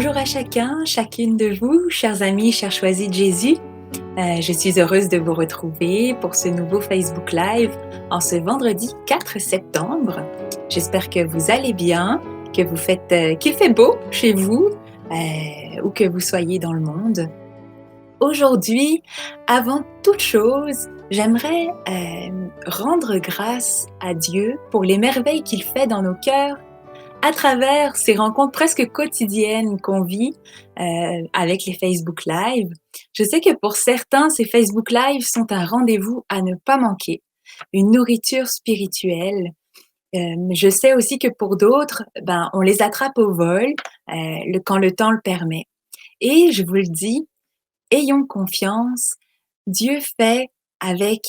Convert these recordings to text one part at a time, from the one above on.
Bonjour à chacun, chacune de vous, chers amis, chers choisis de Jésus. Je suis heureuse de vous retrouver pour ce nouveau Facebook Live en ce vendredi 4 septembre. J'espère que vous allez bien, qu'il fait beau chez vous, où que vous soyez dans le monde. Aujourd'hui, avant toute chose, j'aimerais rendre grâce à Dieu pour les merveilles qu'il fait dans nos cœurs à travers ces rencontres presque quotidiennes qu'on vit avec les Facebook Live. Je sais que pour certains, ces Facebook Live sont un rendez-vous à ne pas manquer, une nourriture spirituelle. Je sais aussi que pour d'autres, on les attrape au vol quand le temps le permet. Et je vous le dis, ayons confiance, Dieu fait avec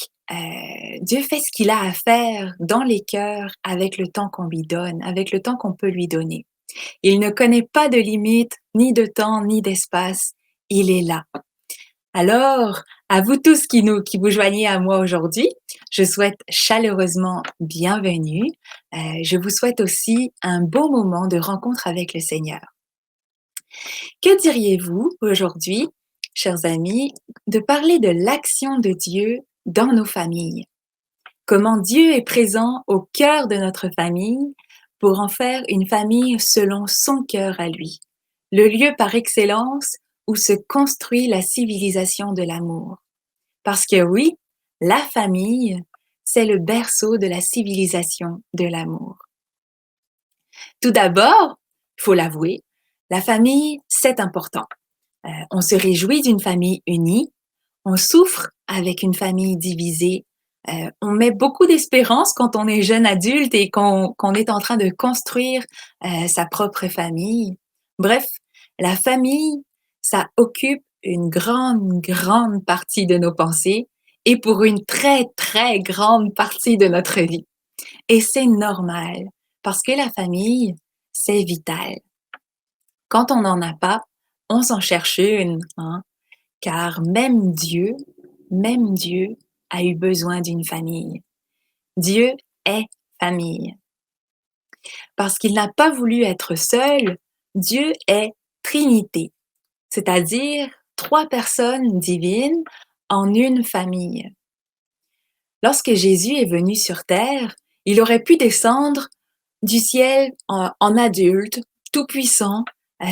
Dieu fait ce qu'il a à faire dans les cœurs avec le temps qu'on lui donne, avec le temps qu'on peut lui donner. Il ne connaît pas de limite, ni de temps, ni d'espace. Il est là. Alors, à vous tous qui vous joignez à moi aujourd'hui, je souhaite chaleureusement bienvenue. Je vous souhaite aussi un beau moment de rencontre avec le Seigneur. Que diriez-vous aujourd'hui, chers amis, de parler de l'action de Dieu dans nos familles? Comment Dieu est présent au cœur de notre famille pour en faire une famille selon son cœur à lui, le lieu par excellence où se construit la civilisation de l'amour. Parce que oui, la famille, c'est le berceau de la civilisation de l'amour. Tout d'abord, il faut l'avouer, la famille, c'est important. On se réjouit d'une famille unie, on souffre avec une famille divisée. On met beaucoup d'espérance quand on est jeune adulte et qu'on est en train de construire sa propre famille. Bref, la famille, ça occupe une grande partie de nos pensées et pour une très grande partie de notre vie. Et c'est normal parce que la famille, c'est vital. Quand on n'en a pas, on s'en cherche une, hein? Car même Dieu a eu besoin d'une famille. Dieu est famille. Parce qu'il n'a pas voulu être seul, Dieu est Trinité, c'est-à-dire 3 personnes divines en une famille. Lorsque Jésus est venu sur terre, il aurait pu descendre du ciel en adulte, tout puissant,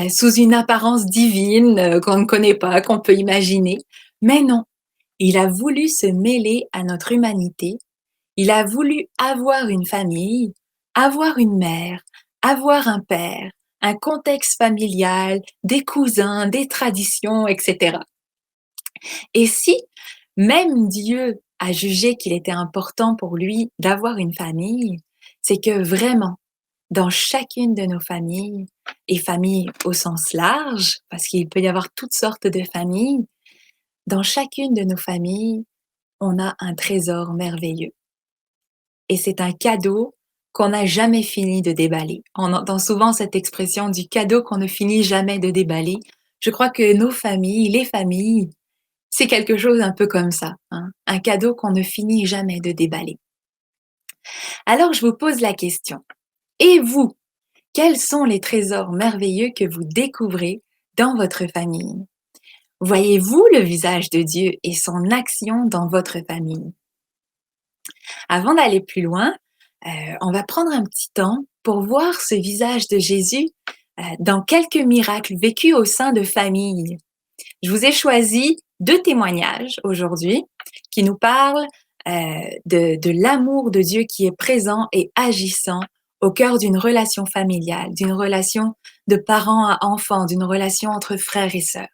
sous une apparence divine qu'on ne connaît pas, qu'on peut imaginer. Mais non, il a voulu se mêler à notre humanité. Il a voulu avoir une famille, avoir une mère, avoir un père, un contexte familial, des cousins, des traditions, etc. Et si même Dieu a jugé qu'il était important pour lui d'avoir une famille, c'est que vraiment, dans chacune de nos familles, et familles au sens large, parce qu'il peut y avoir toutes sortes de familles, dans chacune de nos familles, on a un trésor merveilleux. Et c'est un cadeau qu'on n'a jamais fini de déballer. On entend souvent cette expression du cadeau qu'on ne finit jamais de déballer. Je crois que nos familles, les familles, c'est quelque chose un peu comme ça, hein, un cadeau qu'on ne finit jamais de déballer. Alors je vous pose la question. Et vous, quels sont les trésors merveilleux que vous découvrez dans votre famille? Voyez-vous le visage de Dieu et son action dans votre famille? Avant d'aller plus loin, on va prendre un petit temps pour voir ce visage de Jésus dans quelques miracles vécus au sein de familles. Je vous ai choisi 2 témoignages aujourd'hui qui nous parlent de l'amour de Dieu qui est présent et agissant au cœur d'une relation familiale, d'une relation de parents à enfants, d'une relation entre frères et sœurs.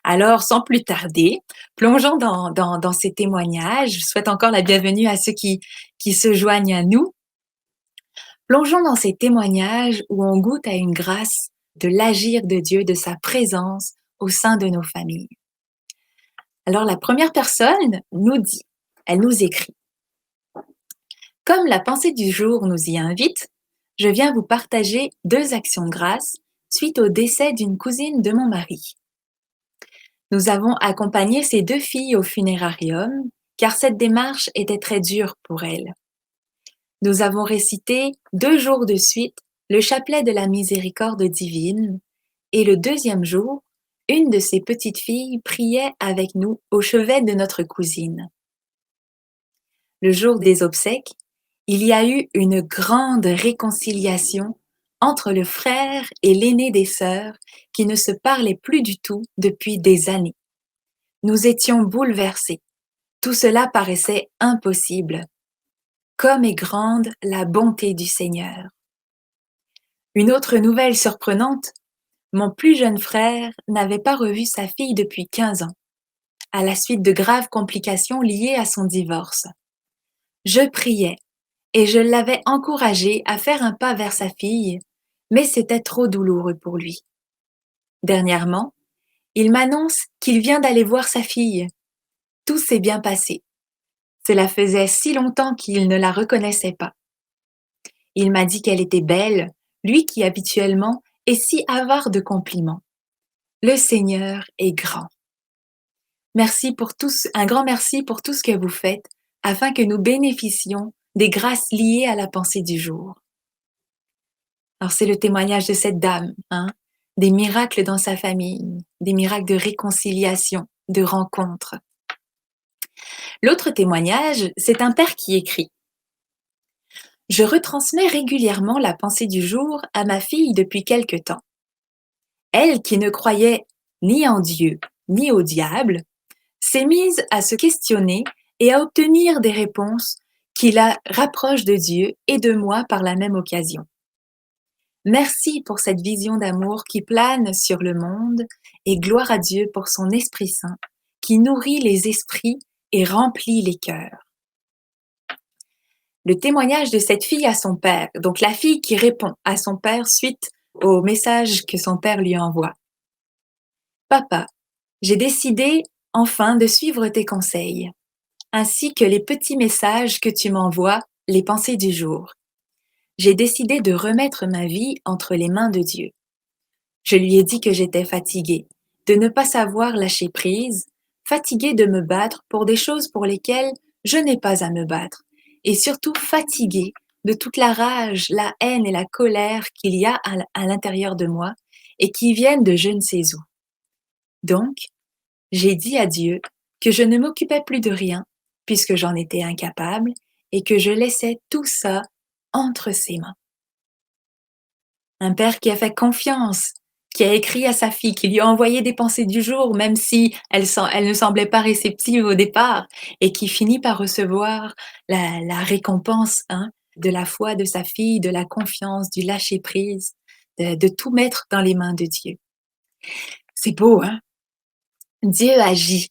Alors, sans plus tarder, plongeons dans ces témoignages. Je souhaite encore la bienvenue à ceux qui se joignent à nous. Plongeons dans ces témoignages où on goûte à une grâce de l'agir de Dieu, de sa présence au sein de nos familles. Alors, la première personne nous dit, elle nous écrit: Comme la pensée du jour nous y invite, je viens vous partager 2 actions de grâce suite au décès d'une cousine de mon mari. Nous avons accompagné ces 2 filles au funérarium car cette démarche était très dure pour elles. Nous avons récité 2 jours de suite le chapelet de la miséricorde divine Et le deuxième jour, une de ses petites filles priait avec nous au chevet de notre cousine. Le jour des obsèques, il y a eu une grande réconciliation entre le frère et l'aînée des sœurs qui ne se parlaient plus du tout depuis des années. Nous étions bouleversés. Tout cela paraissait impossible. Comme est grande la bonté du Seigneur. Une autre nouvelle surprenante, mon plus jeune frère n'avait pas revu sa fille depuis 15 ans, à la suite de graves complications liées à son divorce. Je priais et je l'avais encouragé à faire un pas vers sa fille, mais c'était trop douloureux pour lui. Dernièrement, il m'annonce qu'il vient d'aller voir sa fille. Tout s'est bien passé. Cela faisait si longtemps qu'il ne la reconnaissait pas. Il m'a dit qu'elle était belle, lui qui habituellement est si avare de compliments. Le Seigneur est grand. Merci pour tous, un grand merci pour tout ce que vous faites afin que nous bénéficions des grâces liées à la pensée du jour. Alors c'est le témoignage de cette dame, des miracles dans sa famille, des miracles de réconciliation, de rencontre. L'autre témoignage, c'est un père qui écrit. Je retransmets régulièrement la pensée du jour à ma fille depuis quelque temps. Elle, qui ne croyait ni en Dieu, ni au diable, s'est mise à se questionner et à obtenir des réponses qui la rapprochent de Dieu et de moi par la même occasion. Merci pour cette vision d'amour qui plane sur le monde et gloire à Dieu pour son Esprit Saint qui nourrit les esprits et remplit les cœurs. Le témoignage de cette fille à son père, donc la fille qui répond à son père suite au message que son père lui envoie. Papa, j'ai décidé enfin de suivre tes conseils, ainsi que les petits messages que tu m'envoies, les pensées du jour. J'ai décidé de remettre ma vie entre les mains de Dieu. Je lui ai dit que j'étais fatiguée, de ne pas savoir lâcher prise, fatiguée de me battre pour des choses pour lesquelles je n'ai pas à me battre, et surtout fatiguée de toute la rage, la haine et la colère qu'il y a à l'intérieur de moi et qui viennent de je ne sais où. Donc, j'ai dit à Dieu que je ne m'occupais plus de rien, puisque j'en étais incapable, et que je laissais tout ça entre ses mains. Un père qui a fait confiance, qui a écrit à sa fille, qui lui a envoyé des pensées du jour, même si elle ne semblait pas réceptive au départ, et qui finit par recevoir la récompense de la foi de sa fille, de la confiance, du lâcher-prise, de tout mettre dans les mains de Dieu. C'est beau, hein? Dieu agit,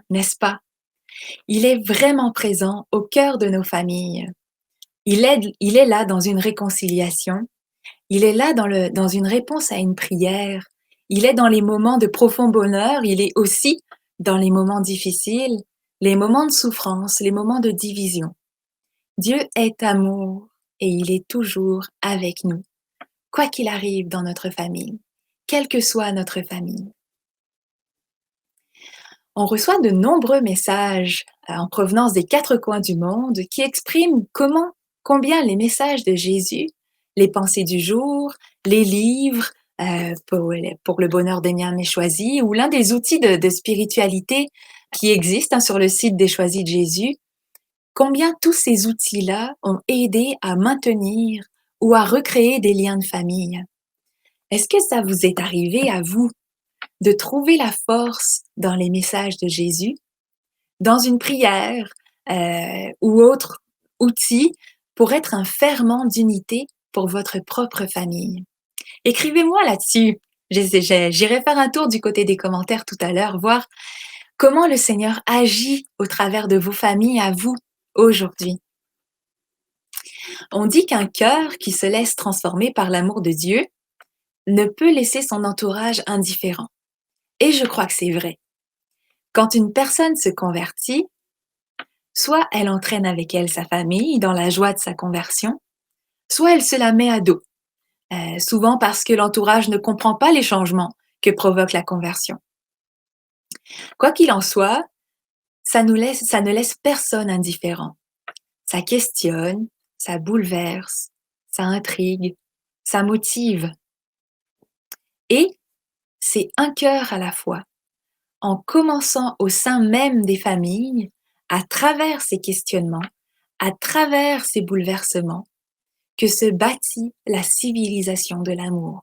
n'est-ce pas? Il est vraiment présent au cœur de nos familles. Il est là dans une réconciliation. Il est là dans une réponse à une prière. Il est dans les moments de profond bonheur. Il est aussi dans les moments difficiles, les moments de souffrance, les moments de division. Dieu est amour et il est toujours avec nous, quoi qu'il arrive dans notre famille, quelle que soit notre famille. On reçoit de nombreux messages en provenance des 4 coins du monde qui expriment combien les messages de Jésus, les pensées du jour, les livres pour le bonheur des miens mais choisis ou l'un des outils de spiritualité qui existent sur le site des Choisis de Jésus, combien tous ces outils-là ont aidé à maintenir ou à recréer des liens de famille. Est-ce que ça vous est arrivé à vous de trouver la force dans les messages de Jésus, dans une prière ou autre outil pour être un ferment d'unité pour votre propre famille? Écrivez-moi là-dessus. J'irai faire un tour du côté des commentaires tout à l'heure, voir comment le Seigneur agit au travers de vos familles à vous aujourd'hui. On dit qu'un cœur qui se laisse transformer par l'amour de Dieu ne peut laisser son entourage indifférent. Et je crois que c'est vrai. Quand une personne se convertit, soit elle entraîne avec elle sa famille dans la joie de sa conversion, soit elle se la met à dos, souvent parce que l'entourage ne comprend pas les changements que provoque la conversion. Quoi qu'il en soit, ça ne laisse personne indifférent. Ça questionne, ça bouleverse, ça intrigue, ça motive. Et c'est un cœur à la fois, en commençant au sein même des familles, à travers ces questionnements, à travers ces bouleversements, que se bâtit la civilisation de l'amour.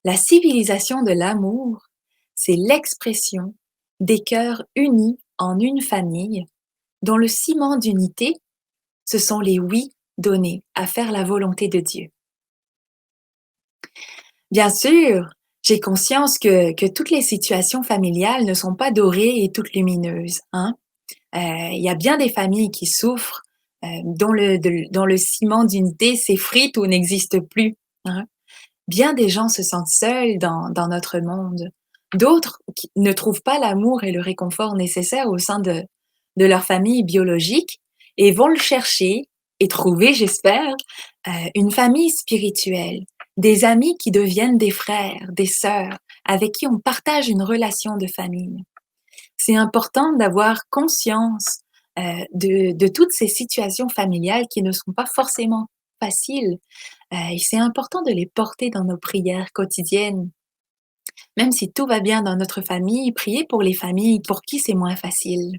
La civilisation de l'amour, c'est l'expression des cœurs unis en une famille, dont le ciment d'unité, ce sont les oui donnés à faire la volonté de Dieu. Bien sûr, j'ai conscience que toutes les situations familiales ne sont pas dorées et toutes lumineuses, hein. Il y a bien des familles qui souffrent, dont le ciment d'unité s'effrite ou n'existe plus, hein. Bien des gens se sentent seuls dans notre monde. D'autres qui ne trouvent pas l'amour et le réconfort nécessaires au sein de leur famille biologique et vont le chercher et trouver, j'espère, une famille spirituelle, des amis qui deviennent des frères, des sœurs, avec qui on partage une relation de famille. C'est important d'avoir conscience de toutes ces situations familiales qui ne sont pas forcément faciles. Et c'est important de les porter dans nos prières quotidiennes. Même si tout va bien dans notre famille, prier pour les familles pour qui c'est moins facile.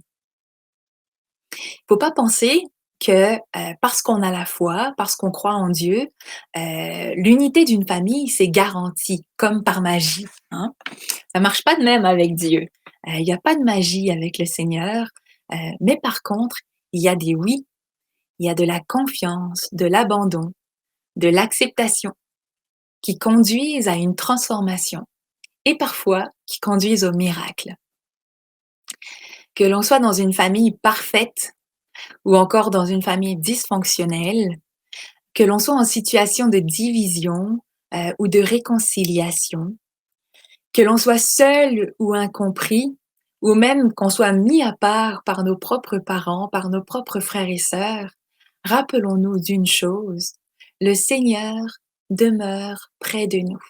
Faut pas penser que parce qu'on a la foi, parce qu'on croit en Dieu, l'unité d'une famille, c'est garanti, comme par magie, hein. Ça marche pas de même avec Dieu. Il y a pas de magie avec le Seigneur, mais par contre, il y a des oui, il y a de la confiance, de l'abandon, de l'acceptation qui conduisent à une transformation et parfois qui conduisent au miracle. Que l'on soit dans une famille parfaite ou encore dans une famille dysfonctionnelle, que l'on soit en situation de division ou de réconciliation, que l'on soit seul ou incompris, ou même qu'on soit mis à part par nos propres parents, par nos propres frères et sœurs, rappelons-nous d'une chose, le Seigneur demeure près de nous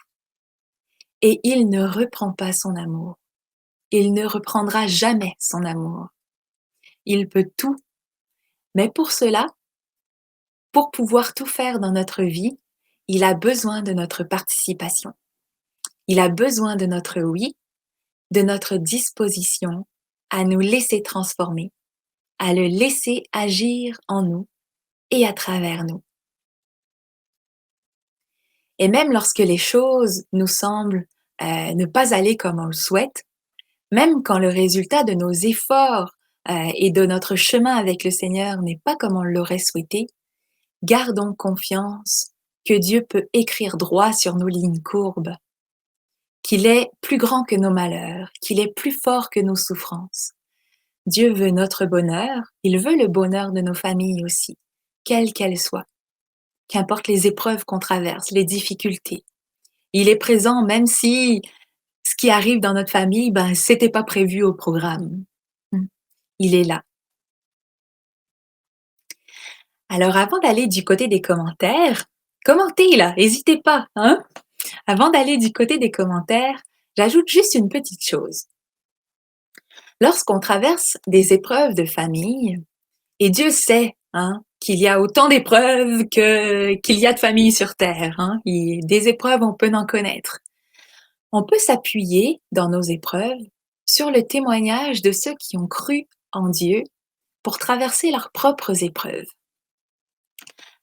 et il ne reprend pas son amour. Il ne reprendra jamais son amour. Il peut tout, mais pour cela, pour pouvoir tout faire dans notre vie, il a besoin de notre participation. Il a besoin de notre oui, de notre disposition à nous laisser transformer, à le laisser agir en nous et à travers nous. Et même lorsque les choses nous semblent ne pas aller comme on le souhaite, même quand le résultat de nos efforts et de notre chemin avec le Seigneur n'est pas comme on l'aurait souhaité, gardons confiance que Dieu peut écrire droit sur nos lignes courbes, qu'il est plus grand que nos malheurs, qu'il est plus fort que nos souffrances. Dieu veut notre bonheur, il veut le bonheur de nos familles aussi, quelles qu'elles soient, qu'importe les épreuves qu'on traverse, les difficultés. Il est présent même si ce qui arrive dans notre famille, ben, c'était pas prévu au programme. Il est là. Alors avant d'aller du côté des commentaires, commentez là, n'hésitez pas, hein? Avant d'aller du côté des commentaires, j'ajoute juste une petite chose. Lorsqu'on traverse des épreuves de famille, et Dieu sait hein, qu'il y a autant d'épreuves qu'il y a de familles sur Terre, hein, des épreuves, on peut en connaître. On peut s'appuyer dans nos épreuves sur le témoignage de ceux qui ont cru en Dieu pour traverser leurs propres épreuves.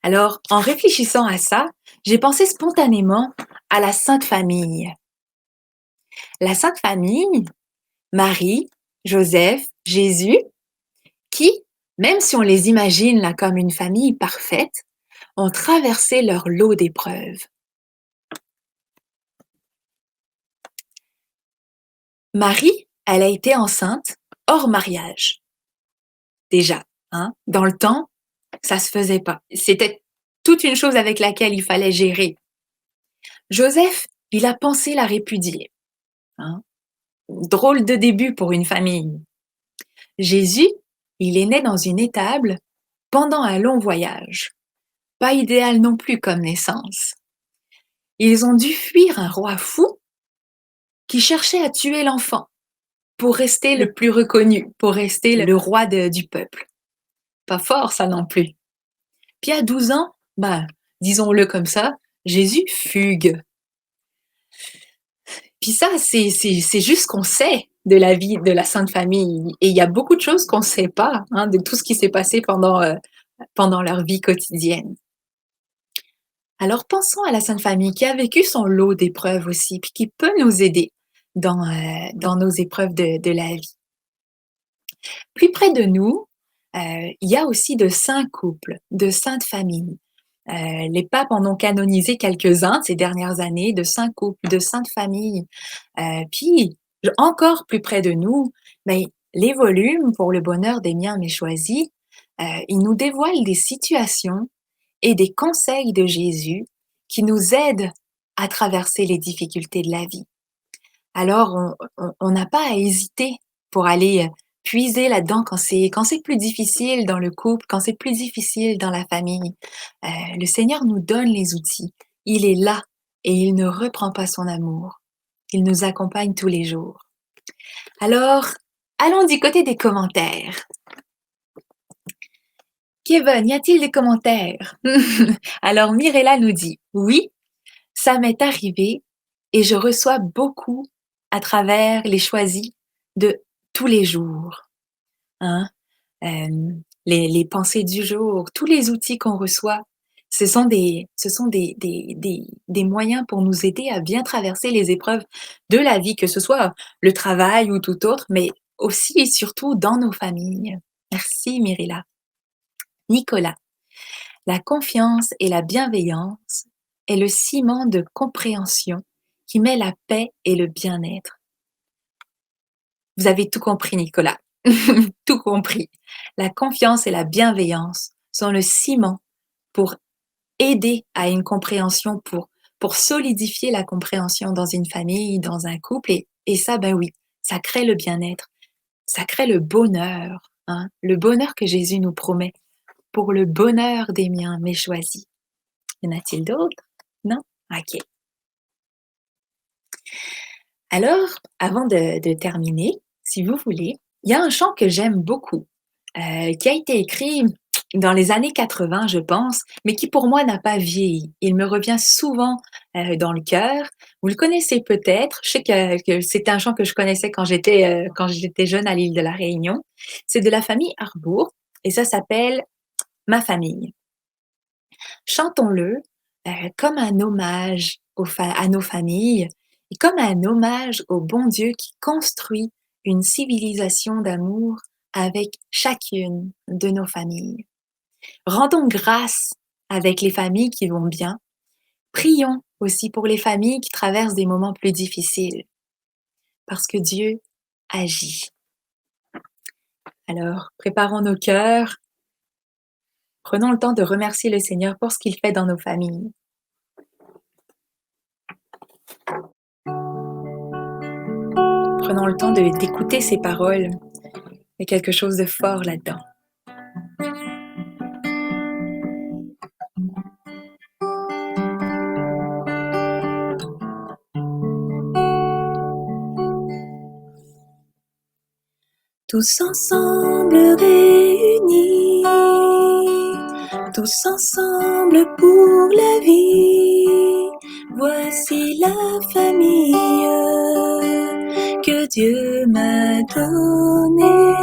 Alors, en réfléchissant à ça, j'ai pensé spontanément à la Sainte Famille. La Sainte Famille, Marie, Joseph, Jésus, qui, même si on les imagine là comme une famille parfaite, ont traversé leur lot d'épreuves. Marie, elle a été enceinte hors mariage. Déjà, hein, dans le temps, ça se faisait pas. C'était toute une chose avec laquelle il fallait gérer. Joseph, il a pensé la répudier. Hein. Drôle de début pour une famille. Jésus, il est né dans une étable pendant un long voyage. Pas idéal non plus comme naissance. Ils ont dû fuir un roi fou qui cherchait à tuer l'enfant pour rester le plus reconnu, pour rester le roi du peuple. Pas fort ça non plus. Puis à 12 ans, ben, disons-le comme ça, Jésus fugue. Puis ça, c'est juste ce qu'on sait de la vie de la Sainte Famille et il y a beaucoup de choses qu'on sait pas, hein, de tout ce qui s'est passé pendant leur vie quotidienne. Alors pensons à la Sainte Famille qui a vécu son lot d'épreuves aussi, puis qui peut nous aider dans nos épreuves de la vie. Plus près de nous, il y a aussi de saints couples, de saintes familles. Les papes en ont canonisé quelques-uns ces dernières années, de saints couples, de saintes familles. Puis, encore plus près de nous, ben, les volumes pour le bonheur des miens mais choisis, ils nous dévoilent des situations et des conseils de Jésus qui nous aident à traverser les difficultés de la vie. Alors, on n'a pas à hésiter pour aller puiser là-dedans quand c'est plus difficile dans le couple, quand c'est plus difficile dans la famille. Le Seigneur nous donne les outils. Il est là et il ne reprend pas son amour. Il nous accompagne tous les jours. Alors, allons du côté des commentaires. Kevin, y a-t-il des commentaires? Alors, Mirella nous dit, oui, ça m'est arrivé et je reçois beaucoup à travers les choisis de tous les jours. Hein? Les pensées du jour, tous les outils qu'on reçoit, ce sont des moyens pour nous aider à bien traverser les épreuves de la vie, que ce soit le travail ou tout autre, mais aussi et surtout dans nos familles. Merci Mirella. Nicolas, la confiance et la bienveillance est le ciment de compréhension qui met la paix et le bien-être. Vous avez tout compris, Nicolas. Tout compris. La confiance et la bienveillance sont le ciment pour aider à une compréhension, pour solidifier la compréhension dans une famille, dans un couple. Et ça, ben oui, ça crée le bien-être, ça crée le bonheur, hein, le bonheur que Jésus nous promet pour le bonheur des miens, mes choisis. Y en a-t-il d'autres? Non? Ok. Alors, avant de terminer, si vous voulez, il y a un chant que j'aime beaucoup, qui a été écrit dans les années 80, je pense, mais qui pour moi n'a pas vieilli. Il me revient souvent dans le cœur. Vous le connaissez peut-être. Je sais que c'est un chant que je connaissais quand j'étais jeune à l'île de la Réunion. C'est de la famille Harbour et ça s'appelle Ma famille. Chantons-le comme un hommage à nos familles et comme un hommage au bon Dieu qui construit une civilisation d'amour avec chacune de nos familles. Rendons grâce avec les familles qui vont bien. Prions aussi pour les familles qui traversent des moments plus difficiles, parce que Dieu agit. Alors, préparons nos cœurs, prenons le temps de remercier le Seigneur pour ce qu'il fait dans nos familles. Prenons le temps d'écouter ses paroles. Il y a quelque chose de fort là-dedans. Tous ensemble réunis, tous ensemble pour la vie. Voici la famille que Dieu m'a donnée.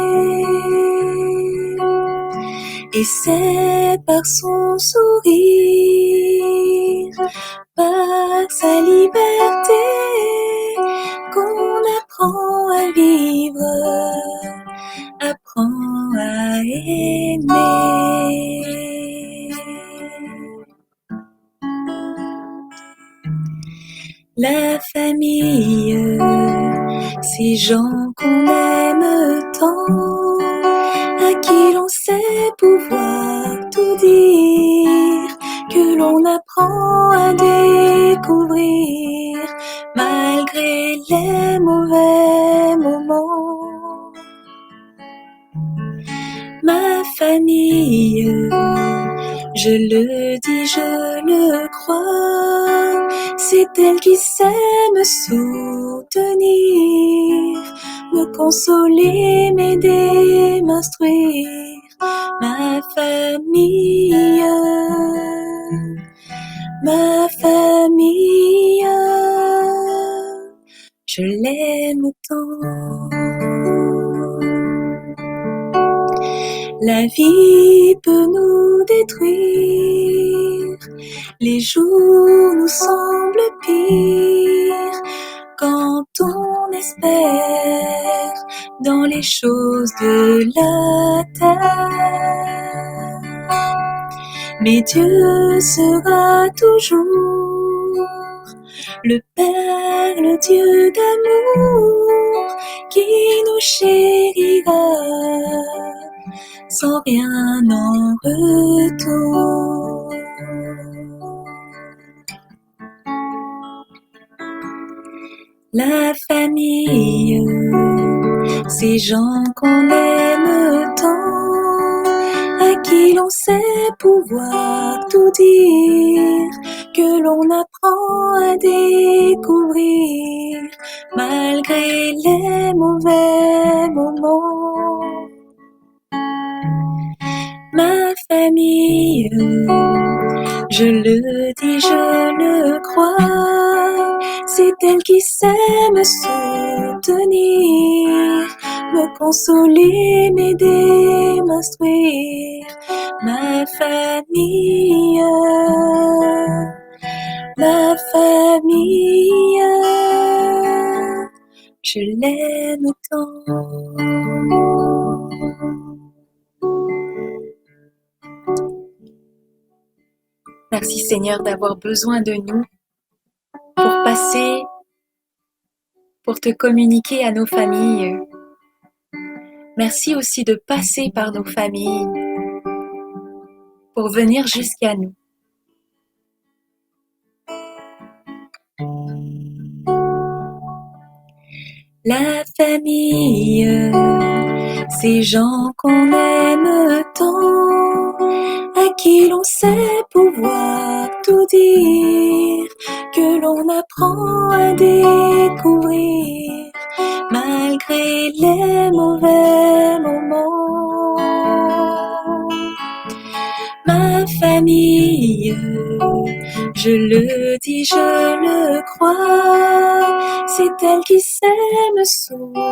Et c'est par son sourire, par sa liberté, qu'on apprend à vivre, apprend à aimer. La famille, ces gens qu'on aime tant, à qui l'on sait pouvoir tout dire, que l'on apprend à découvrir malgré les mauvais moments. Ma famille, je le dis, je le crois, c'est elle qui sait me soutenir, me consoler, m'aider, m'instruire. Ma famille, ma famille, Je l'aime tant. La vie peut nous détruire, les jours nous semblent pires quand on espère dans les choses de la terre. Mais Dieu sera toujours le Père, le Dieu d'amour qui nous chérira sans rien en retour. La famille, ces gens qu'on aime tant, à qui l'on sait pouvoir tout dire, que l'on apprend à découvrir malgré les mauvais moments. Ma famille, je le dis, je le crois, c'est elle qui sait me soutenir, me consoler, m'aider, m'instruire. Ma famille, je l'aime tant. Merci Seigneur d'avoir besoin de nous pour passer, pour te communiquer à nos familles. Merci aussi de passer par nos familles pour venir jusqu'à nous. La famille, ces gens qu'on aime tant, à qui l'on sait pouvoir tout dire, que l'on apprend à découvrir malgré les mauvais moments. Ma famille, je le dis, je le crois, c'est elle qui sait me soutenir,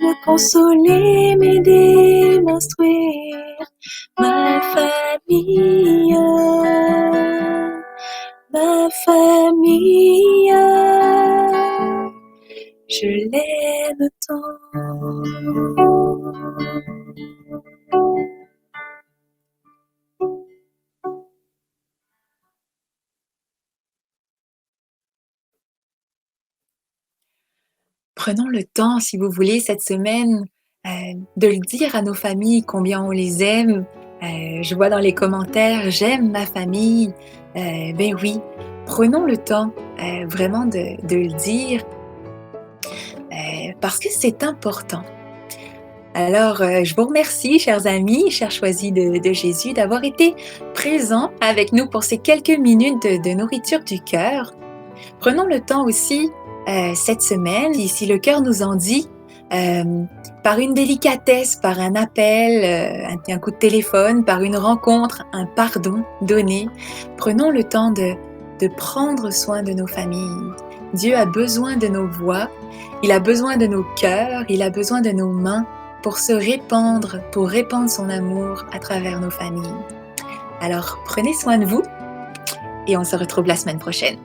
me consoler, m'aider, m'instruire. Ma famille, je l'aime tant. Prenons le temps, si vous voulez, cette semaine, de le dire à nos familles combien on les aime. Je vois dans les commentaires, j'aime ma famille. Ben oui, prenons le temps vraiment de le dire parce que c'est important. Alors, je vous remercie, chers amis, chers choisis de Jésus, d'avoir été présents avec nous pour ces quelques minutes de nourriture du cœur. Prenons le temps aussi cette semaine, si le cœur nous en dit, par une délicatesse, par un appel, un coup de téléphone, par une rencontre, un pardon donné, prenons le temps de prendre soin de nos familles. Dieu a besoin de nos voix, il a besoin de nos cœurs, il a besoin de nos mains pour se répandre, pour répandre son amour à travers nos familles. Alors, prenez soin de vous et on se retrouve la semaine prochaine.